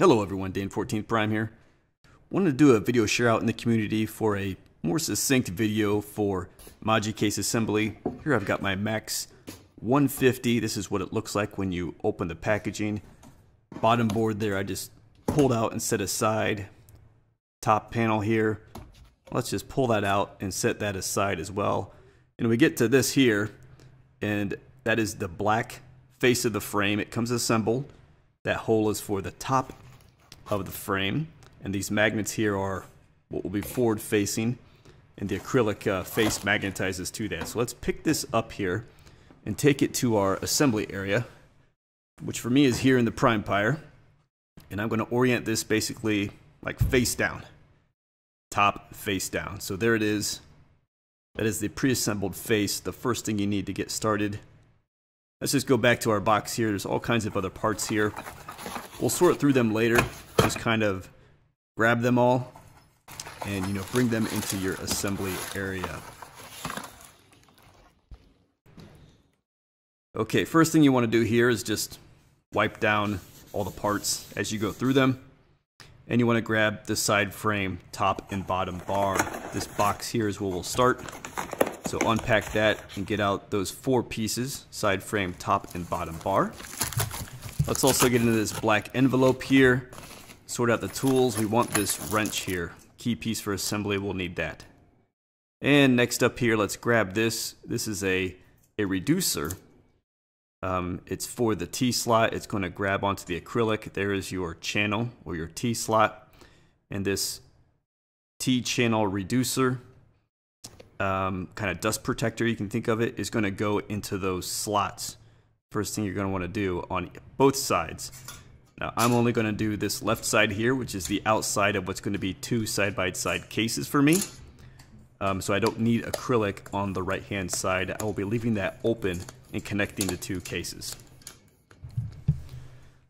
Hello everyone, Dan 14th Prime here. Wanted to do a video share out in the community for a more succinct video for ModuCase assembly. Here I've got my MAX150. This is what it looks like when you open the packaging. Bottom board there I just pulled out and set aside. Top panel here, let's just pull that out and set that aside as well. And we get to this here, and that is the black face of the frame. It comes assembled. That hole is for the top of the frame, and these magnets here are what will be forward facing, and the acrylic face magnetizes to that. So let's pick this up here and take it to our assembly area, which for me is here in the prime pyre, and I'm going to orient this basically like face down, top face down. So there it is. That is the pre-assembled face, the first thing you need to get started. Let's just go back to our box here. There's all kinds of other parts here. We'll sort through them later. Just kind of grab them all and bring them into your assembly area. Okay, first thing you want to do here is just wipe down all the parts as you go through them. And you want to grab the side frame top and bottom bar. This box here is where we'll start. So unpack that and get out those 4 pieces, side frame, top and bottom bar. Let's also get into this black envelope here. Sort out the tools. We want this wrench here. Key piece for assembly, we'll need that. And next up here, let's grab this. This is a reducer. It's for the T-slot. It's going to grab onto the acrylic. There is your channel or your T-slot. And this T-channel reducer, kind of dust protector, you can think of it, is going to go into those slots. First thing you're going to want to do on both sides. Now I'm only going to do this left side here, which is the outside of what's going to be 2 side-by-side cases for me. So I don't need acrylic on the right hand side. I will be leaving that open and connecting the 2 cases.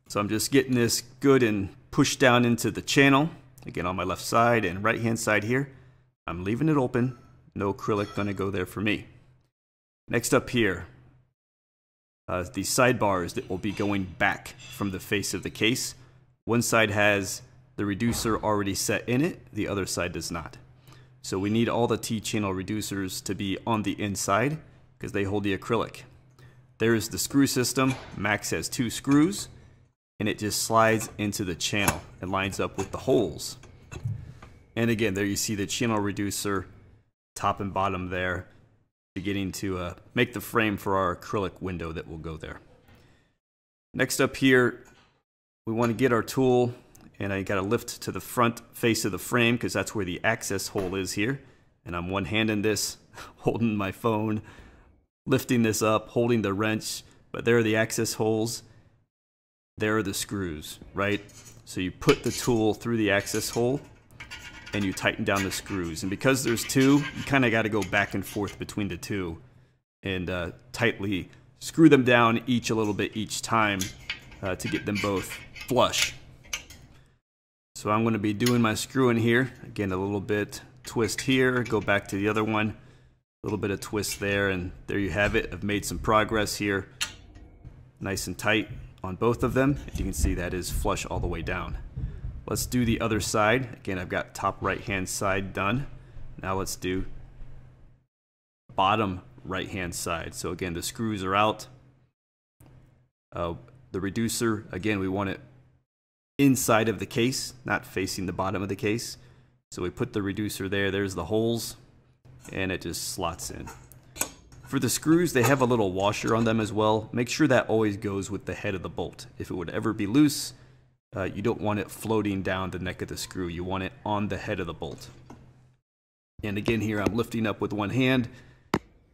So I'm just getting this good and pushed down into the channel. Again, on my left side and right hand side here, I'm leaving it open. No acrylic going to go there for me. Next up here, the sidebars that will be going back from the face of the case. One side has the reducer already set in it, the other side does not. So we need all the T-channel reducers to be on the inside because they hold the acrylic. There's the screw system. Max has 2 screws, and it just slides into the channel and lines up with the holes. And again, there you see the channel reducer, top and bottom there, beginning to make the frame for our acrylic window that will go there. Next up here, we want to get our tool, and I got to lift to the front face of the frame because that's where the access hole is here. And I'm one-handing this, holding my phone, lifting this up, holding the wrench, but there are the access holes. There are the screws, right? So you put the tool through the access hole and you tighten down the screws. And because there's 2, you kind of got to go back and forth between the 2 and tightly screw them down each a little bit each time to get them both flush. So I'm going to be doing my screwing here. Again, a little bit twist here, go back to the other one, a little bit of twist there, and there you have it. I've made some progress here. Nice and tight on both of them. As you can see, that is flush all the way down. Let's do the other side. Again, I've got top right hand side done. Now let's do bottom right hand side. So again, the screws are out. The reducer, again, we want it inside of the case, not facing the bottom of the case. So we put the reducer there. There's the holes, and it just slots in. For the screws, they have a little washer on them as well. Make sure that always goes with the head of the bolt. If it would ever be loose, you don't want it floating down the neck of the screw. You want it on the head of the bolt. And again here, I'm lifting up with one hand,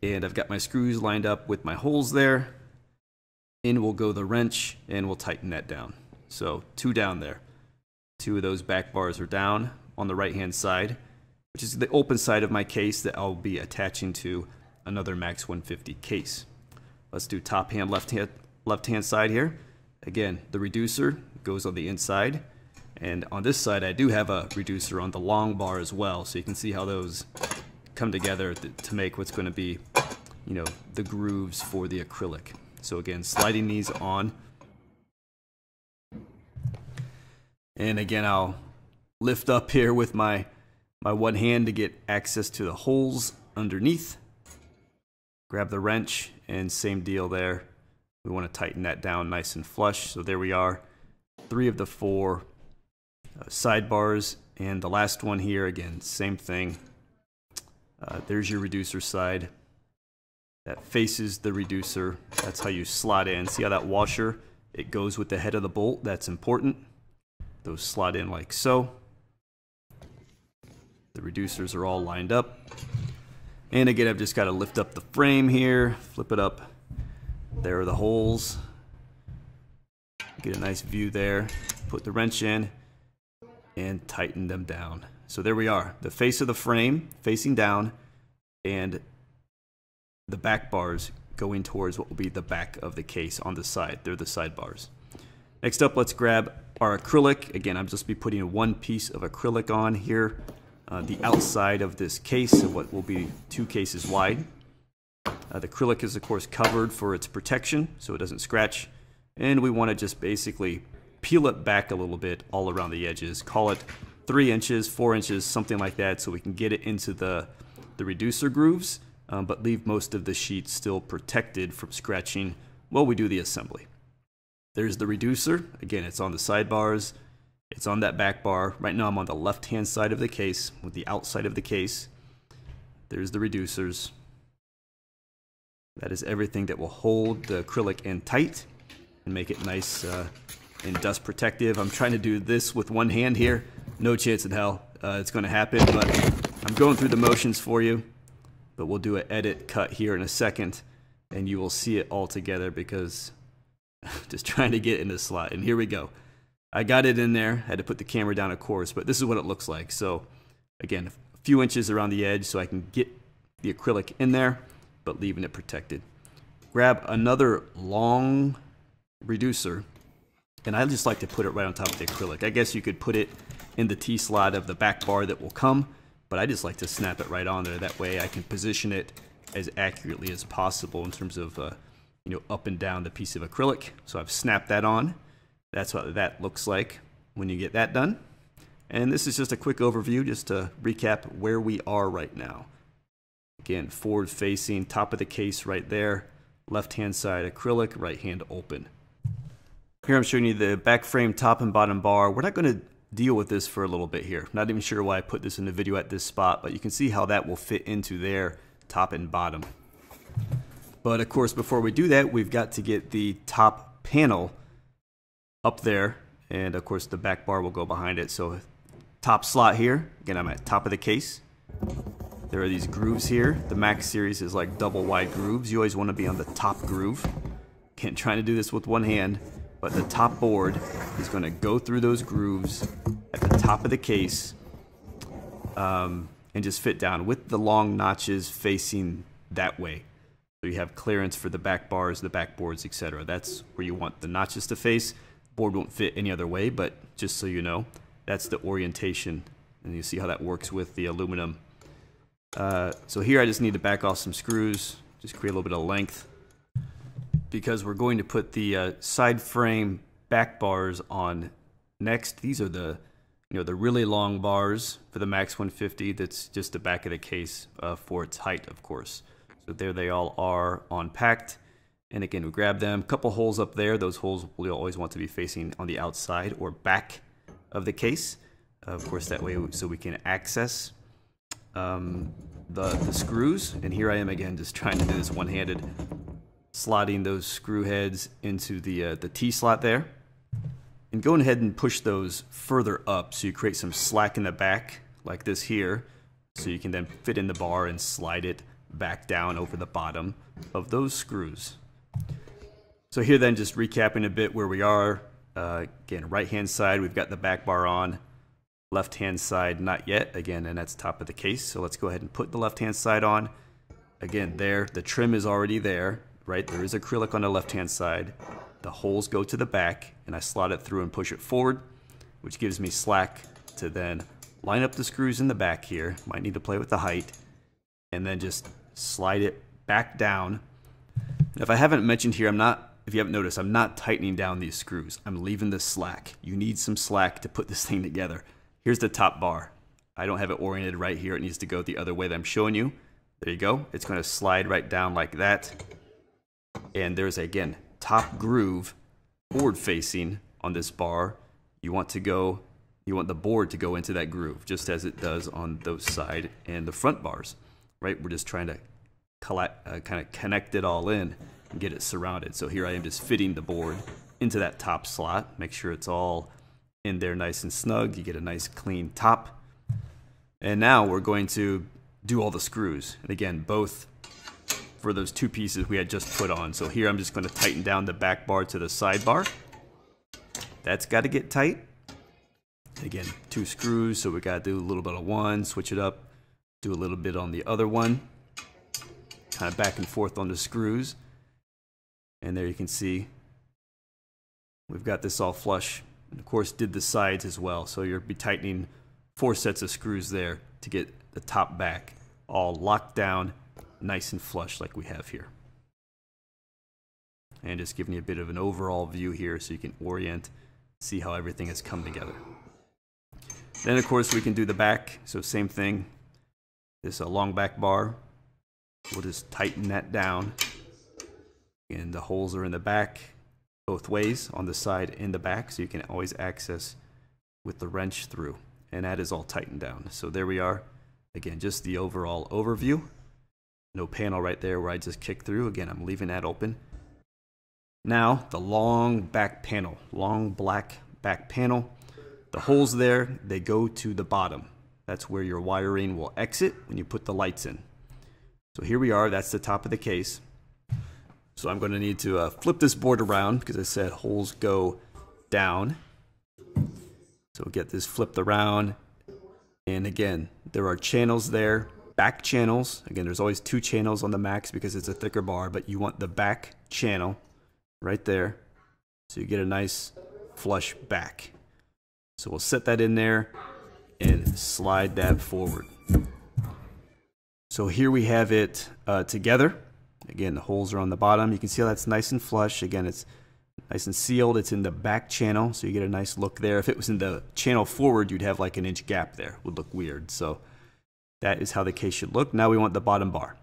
and I've got my screws lined up with my holes there. In will go the wrench, and we'll tighten that down. So 2 down there. 2 of those back bars are down on the right hand side, which is the open side of my case that I'll be attaching to another MAX150 case. Let's do top hand, left hand side here. Again, the reducer goes on the inside, and on this side I do have a reducer on the long bar as well, so you can see how those come together to make what's going to be, the grooves for the acrylic. So again, sliding these on And again, I'll lift up here with my one hand to get access to the holes underneath. Grab the wrench, and same deal there. We want to tighten that down nice and flush. So there we are. 3 of the 4 sidebars. And the last one here, again, same thing. There's your reducer side. That faces the reducer. That's how you slot in. See how that washer, it goes with the head of the bolt? That's important. Those slot in like so. The reducers are all lined up. And again, I've just got to lift up the frame here, flip it up. There are the holes. Get a nice view there. Put the wrench in and tighten them down. So there we are. The face of the frame facing down and the back bars going towards what will be the back of the case on the side. They're the side bars. Next up, let's grab our acrylic. Again, I'm just be putting 1 piece of acrylic on here. The outside of this case, of what will be 2 cases wide. The acrylic is of course covered for its protection so it doesn't scratch, and we want to just basically peel it back a little bit all around the edges. Call it 3 inches, 4 inches, something like that, so we can get it into the reducer grooves, but leave most of the sheet still protected from scratching while we do the assembly. There's the reducer. Again, it's on the sidebars. It's on that back bar. Right now I'm on the left-hand side of the case with the outside of the case. There's the reducers. That is everything that will hold the acrylic in tight and make it nice and dust protective. I'm trying to do this with one hand here. No chance in hell it's going to happen, but I'm going through the motions for you. But we'll do an edit cut here in a second and you will see it all together because just trying to get in the slot. And here we go. I got it in there, had to put the camera down of course, but this is what it looks like. So again, a few inches around the edge so I can get the acrylic in there, but leaving it protected. Grab another long reducer, and I just like to put it right on top of the acrylic. I guess you could put it in the T-slot of the back bar that will come, but I just like to snap it right on there. That way I can position it as accurately as possible in terms of up and down the piece of acrylic. So I've snapped that on. That's what that looks like when you get that done. And this is just a quick overview just to recap where we are right now. Again, forward facing, top of the case right there, left hand side acrylic, right hand open. Here I'm showing you the back frame top and bottom bar. We're not going to deal with this for a little bit here. Not even sure why I put this in the video at this spot, but you can see how that will fit into there, top and bottom. But of course, before we do that, we've got to get the top panel up there, and of course the back bar will go behind it. So top slot here, again I'm at top of the case. There are these grooves here. The Max series is like double wide grooves. You always want to be on the top groove. Can't try to do this with one hand, but the top board is going to go through those grooves at the top of the case and just fit down with the long notches facing that way. So you have clearance for the back bars, the back boards, etc. That's where you want the notches to face. Board won't fit any other way, but just so you know, that's the orientation, and you see how that works with the aluminum. So here I just need to back off some screws, just create a little bit of length, because we're going to put the side frame back bars on next. These are the the really long bars for the MAX150. That's just the back of the case for its height, of course. So there they all are unpacked. And again, we grab them, couple holes up there. Those holes will always want to be facing on the outside or back of the case. Of course, that way so we can access the screws. And here I am again, just trying to do this one-handed, slotting those screw heads into the T-slot there. And going ahead and push those further up so you create some slack in the back, like this here, so you can then fit in the bar and slide it back down over the bottom of those screws. So here then, just recapping a bit where we are. Again, right hand side, we've got the back bar on. Left hand side, not yet. Again, and that's top of the case. So let's go ahead and put the left hand side on. Again, there, the trim is already there, right? There is acrylic on the left hand side. The holes go to the back, and I slot it through and push it forward, which gives me slack to then line up the screws in the back here. Might need to play with the height, and then just slide it back down. And if I haven't mentioned here, I'm not if you haven't noticed, I'm not tightening down these screws. I'm leaving the slack. You need some slack to put this thing together. Here's the top bar. I don't have it oriented right here. It needs to go the other way that I'm showing you. There you go. It's going to slide right down like that. And there's, again, top groove forward facing on this bar. You want the board to go into that groove, just as it does on those side and the front bars, right? We're just trying to kind of connect it all in and get it surrounded. So here I am just fitting the board into that top slot. Make sure it's all in there nice and snug. You get a nice clean top. And now we're going to do all the screws. And again, both for those two pieces we had just put on. So here I'm just going to tighten down the back bar to the side bar. That's got to get tight. Again, two screws, so we got to do a little bit of one, switch it up, do a little bit on the other one. Kind of back and forth on the screws. And there you can see we've got this all flush. And of course did the sides as well. So you'll be tightening 4 sets of screws there to get the top back all locked down, nice and flush like we have here. And just giving you a bit of an overall view here so you can orient, see how everything has come together. Then of course we can do the back. So same thing, this long back bar. We'll just tighten that down. And the holes are in the back both ways, on the side and the back, so you can always access with the wrench through. And that is all tightened down. So there we are. Again, just the overall overview. No panel right there where I just kicked through. Again, I'm leaving that open. Now, the long back panel, long black back panel. The holes there, they go to the bottom. That's where your wiring will exit when you put the lights in. So here we are, that's the top of the case. So I'm going to need to flip this board around because I said holes go down. So we'll get this flipped around. And again, there are channels there, back channels. Again, there's always 2 channels on the Max because it's a thicker bar, but you want the back channel right there. So you get a nice flush back. So we'll set that in there and slide that forward. So here we have it together. Again, the holes are on the bottom. You can see how that's nice and flush. Again, it's nice and sealed. It's in the back channel, so you get a nice look there. If it was in the channel forward, you'd have like an inch gap there. Would look weird. So that is how the case should look. Now we want the bottom bar.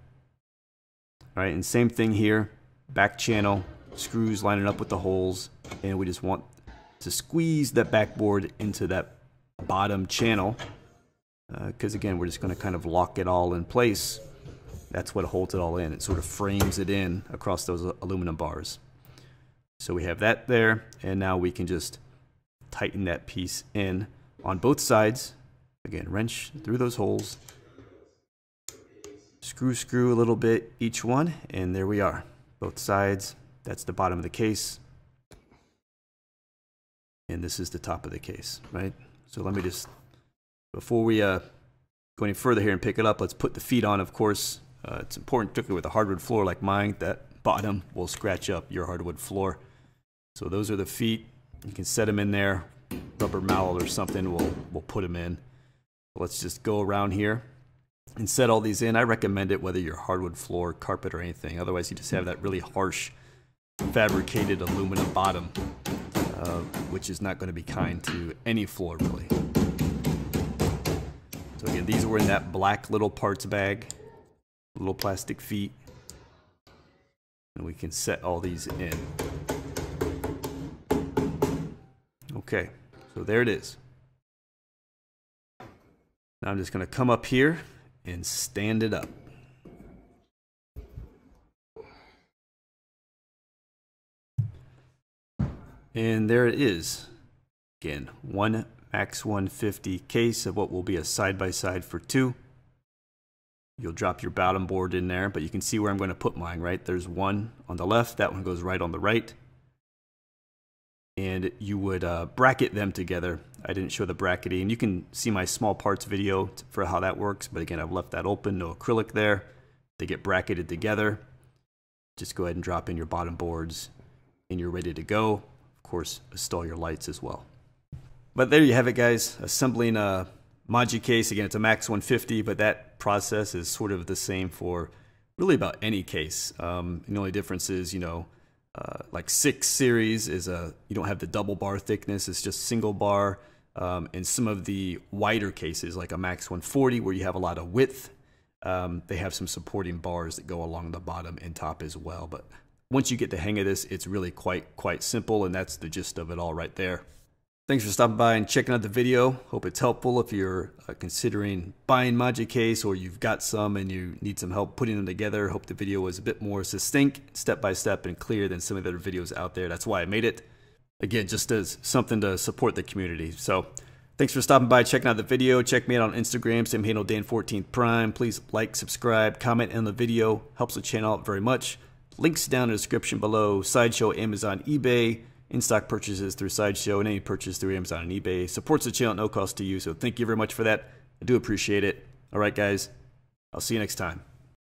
All right, and same thing here. Back channel, screws lining up with the holes, and we just want to squeeze that backboard into that bottom channel because again, we're just going to kind of lock it all in place. That's what holds it all in. It sort of frames it in across those aluminum bars. So we have that there, and now we can just tighten that piece in on both sides. Again, wrench through those holes, screw a little bit each one, and there we are. Both sides. That's the bottom of the case. And this is the top of the case, right? So let me just, before we go any further here and pick it up, let's put the feet on, of course. It's important, particularly with a hardwood floor like mine, that bottom will scratch up your hardwood floor. So those are the feet. You can set them in there. Rubber mallet or something, we'll put them in. Let's just go around here and set all these in. I recommend it whether you're hardwood floor, carpet, or anything. Otherwise, you just have that really harsh fabricated aluminum bottom, which is not going to be kind to any floor, really. So again, these were in that black little parts bag, little plastic feet, and we can set all these in. Okay, so there it is. Now I'm just going to come up here and stand it up. And there it is. Again, one MAX150 case of what will be a side-by-side for 2. You'll drop your bottom board in there, but you can see where I'm going to put mine, right? There's one on the left, that one goes right on the right. And you would bracket them together. I didn't show the bracketing. You can see my small parts video for how that works, but again, I've left that open, no acrylic there. They get bracketed together. Just go ahead and drop in your bottom boards and you're ready to go. Of course, install your lights as well. But there you have it, guys. Assembling a ModuCase. Again, it's a MAX150, but that process is sort of the same for really about any case. The only difference is, you know, like 6 series is you don't have the double bar thickness, it's just single bar. And some of the wider cases like a MAX150 where you have a lot of width, they have some supporting bars that go along the bottom and top as well. But once you get the hang of this, it's really quite simple, and that's the gist of it all right there. Thanks for stopping by and checking out the video. Hope it's helpful if you're considering buying ModuCase, or you've got some and you need some help putting them together. Hope the video was a bit more succinct, step-by-step, and clear than some of the other videos out there. That's why I made it. Again, just as something to support the community. So thanks for stopping by, checking out the video. Check me out on Instagram, same handle, Dan14Prime. Please like, subscribe, comment on the video. Helps the channel out very much. Links down in the description below. Sideshow, Amazon, eBay. In-stock purchases through Sideshow, and any purchase through Amazon and eBay. Supports the channel at no cost to you, so thank you very much for that. I do appreciate it. All right, guys. I'll see you next time.